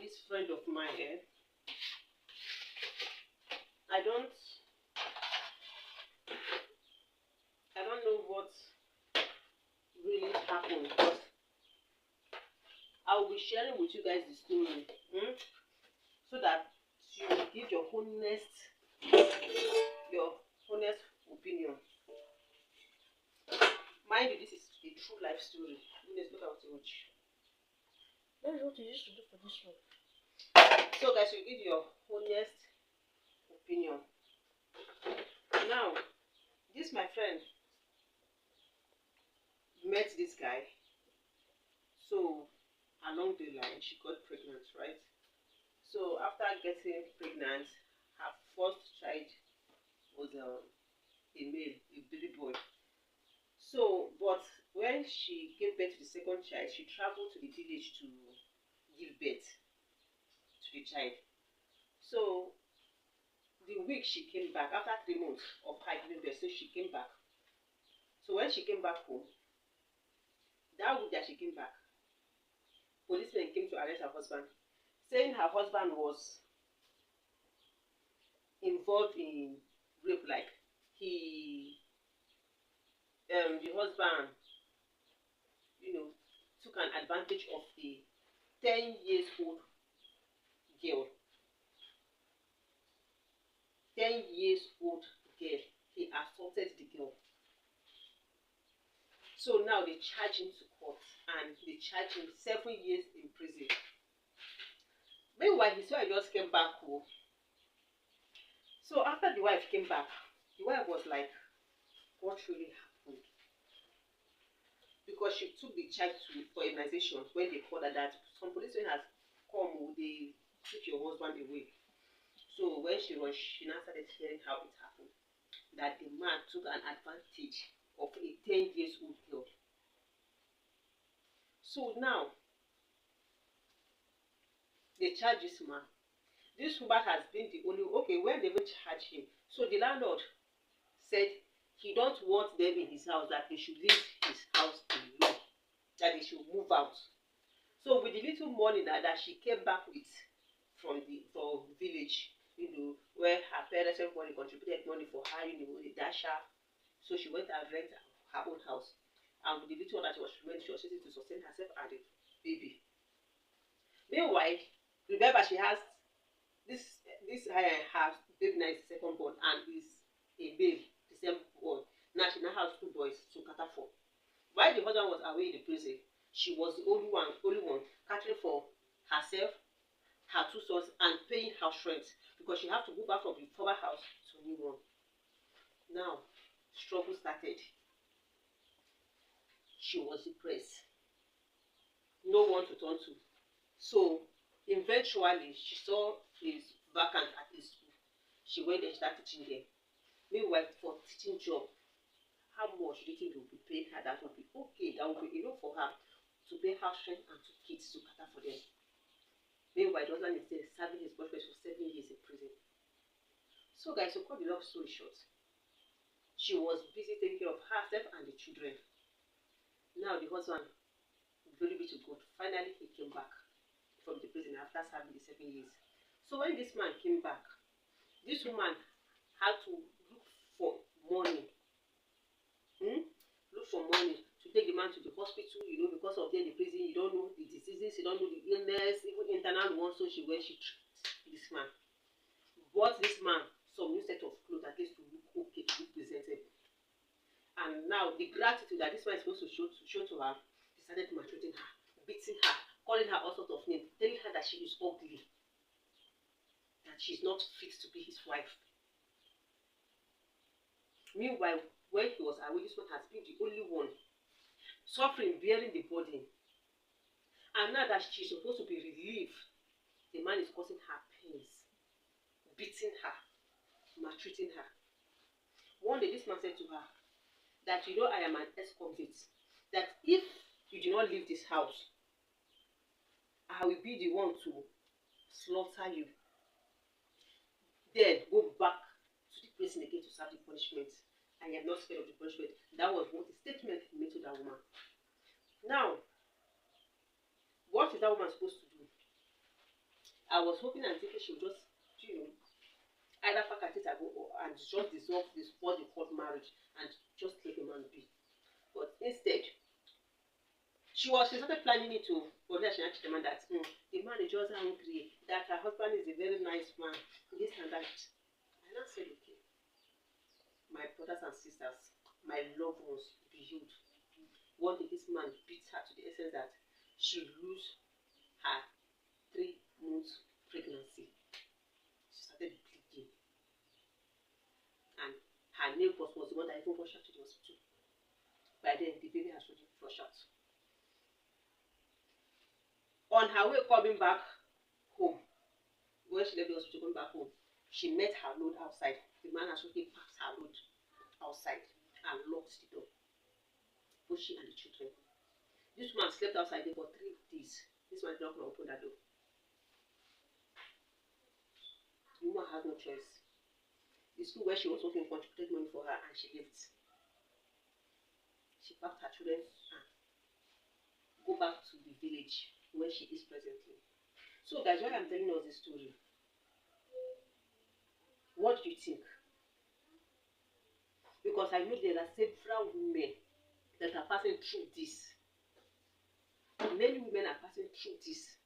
this friend of mine, I don't know what really happened, but I will be sharing with you guys the story, so that you give your honest opinion. Mind you, this is a true life story. Let's look at what you watch. That is what you used to do for this one. So guys, you give your honest opinion. Now, this my friend met this guy. So along the line, she got pregnant, right? So after getting pregnant, her first child was a male, a baby boy. So, but when she gave birth to the second child, she traveled to the village to give birth to the child. So the week she came back, after 3 months of her giving birth, so she came back. So when she came back home, that week that she came back, policemen came to arrest her husband, saying her husband was involved in rape. Like the husband, took an advantage of a 10-year-old girl. 10-year-old girl. He assaulted the girl. So now they charge him to court, and they charge him 7 years in prison. Meanwhile, his wife just came back home. So after the wife came back, the wife was like, what really happened? Because she took the child for immunization. When they called her that some policemen has come, they took your husband away. So when she was, she now started hearing how it happened. That the man took an advantage of a 10-year-old girl. So now, they charge this man. This woman has been the only, okay, when they will charge him. So the landlord said he don't want them in his house, that they should leave his house alone, that they should move out. So with the little money that she came back with from village, where her parents, everybody contributed money for her, the dasher. So she went and rent her own house. And with the little that she was remaining, she was using to sustain herself and the baby. Meanwhile, remember she has this her baby now is the second born and is a babe, the same born. Now she now has 2 boys to cater for. While the husband was away in the prison, she was the only one catering for herself, her 2 sons, and paying house rent, because she had to move out from the former house to a new one. Now, struggle started. She was depressed. No one to turn to. So eventually she saw his vacant at his school. She went and started teaching there. Meanwhile, for teaching job, how much do you think they will be paying her? That will be okay. That will be enough for her to pay house rent and 2 kids to cater for them. Meanwhile, the husband is there serving his boyfriend for 7 years in prison. So guys, to cut the long story short, she was busy taking care of herself and the children. Now the husband, glory be to God, finally he came back from the prison after serving the 7 years. So when this man came back, this woman had to look for money. Look for money to take the man to the hospital, because of the prison, you don't know the diseases, you don't know the illness, even internal ones. So she treated this man. Bought this man some new set of clothes, at least to look okay, to look presentable. And now the gratitude that this man is supposed to show to her, he started maltreating her, beating her, calling her all sorts of names, telling her that she is ugly, that she's not fit to be his wife. Meanwhile, when he was away, this one has been the only one suffering, bearing the burden. And now that she's supposed to be relieved, the man is causing her pains, beating her, maltreating her. One day, this man said to her that, I am an ex-convict, that if you do not leave this house, I will be the one to slaughter you. Then go back to the prison again to serve the punishment. I am not scared of the punishment. That was what the statement he made to that woman. Now, what is that woman supposed to do? I was hoping and thinking she would just, either pack her things and just dissolve this what they call marriage and just let the man be. But instead, she started planning it to, but then she asked the man that the man is just angry, that her husband is a very nice man, this and that. And I said, okay, my brothers and sisters, my loved ones, behold, one day this man beat her to the essence that she lose her 3 months pregnancy. She started bleeding. And her neighbors was the one that even rushed her to the hospital. By then, the baby has already rushed out. On her way coming back home, when she left the hospital going back home, she met her load outside. The man has already packed her load outside and locked the door. Both she and the children. This woman slept outside there for 3 days. This man did not open that door. The woman has no choice. The school where she was working contributed money for her and she left. She packed her children and go back to the village where she is presently. So guys, why I'm telling us this story, what do you think? Because I know there are several women that are passing through this. Many women are passing through this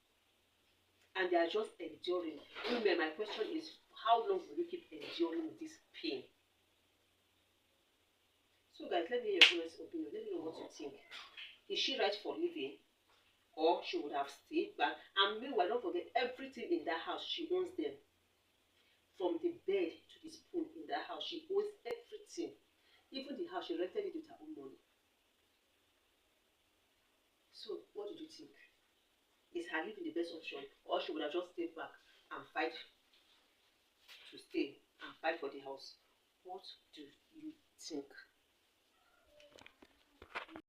and they are just enduring. Women, my question is, how long will you keep enduring this pain? So guys, let me hear your guys' opinion. Let me know what you think. Is she right for leaving? Or she would have stayed back? And meanwhile, don't forget, everything in that house, she owns them. From the bed to the spoon in that house, she owns everything. Even the house, she rented it with her own money. So, what did you think? Is her leaving the best option? Or she would have just stayed back and fight to stay and fight for the house? What do you think?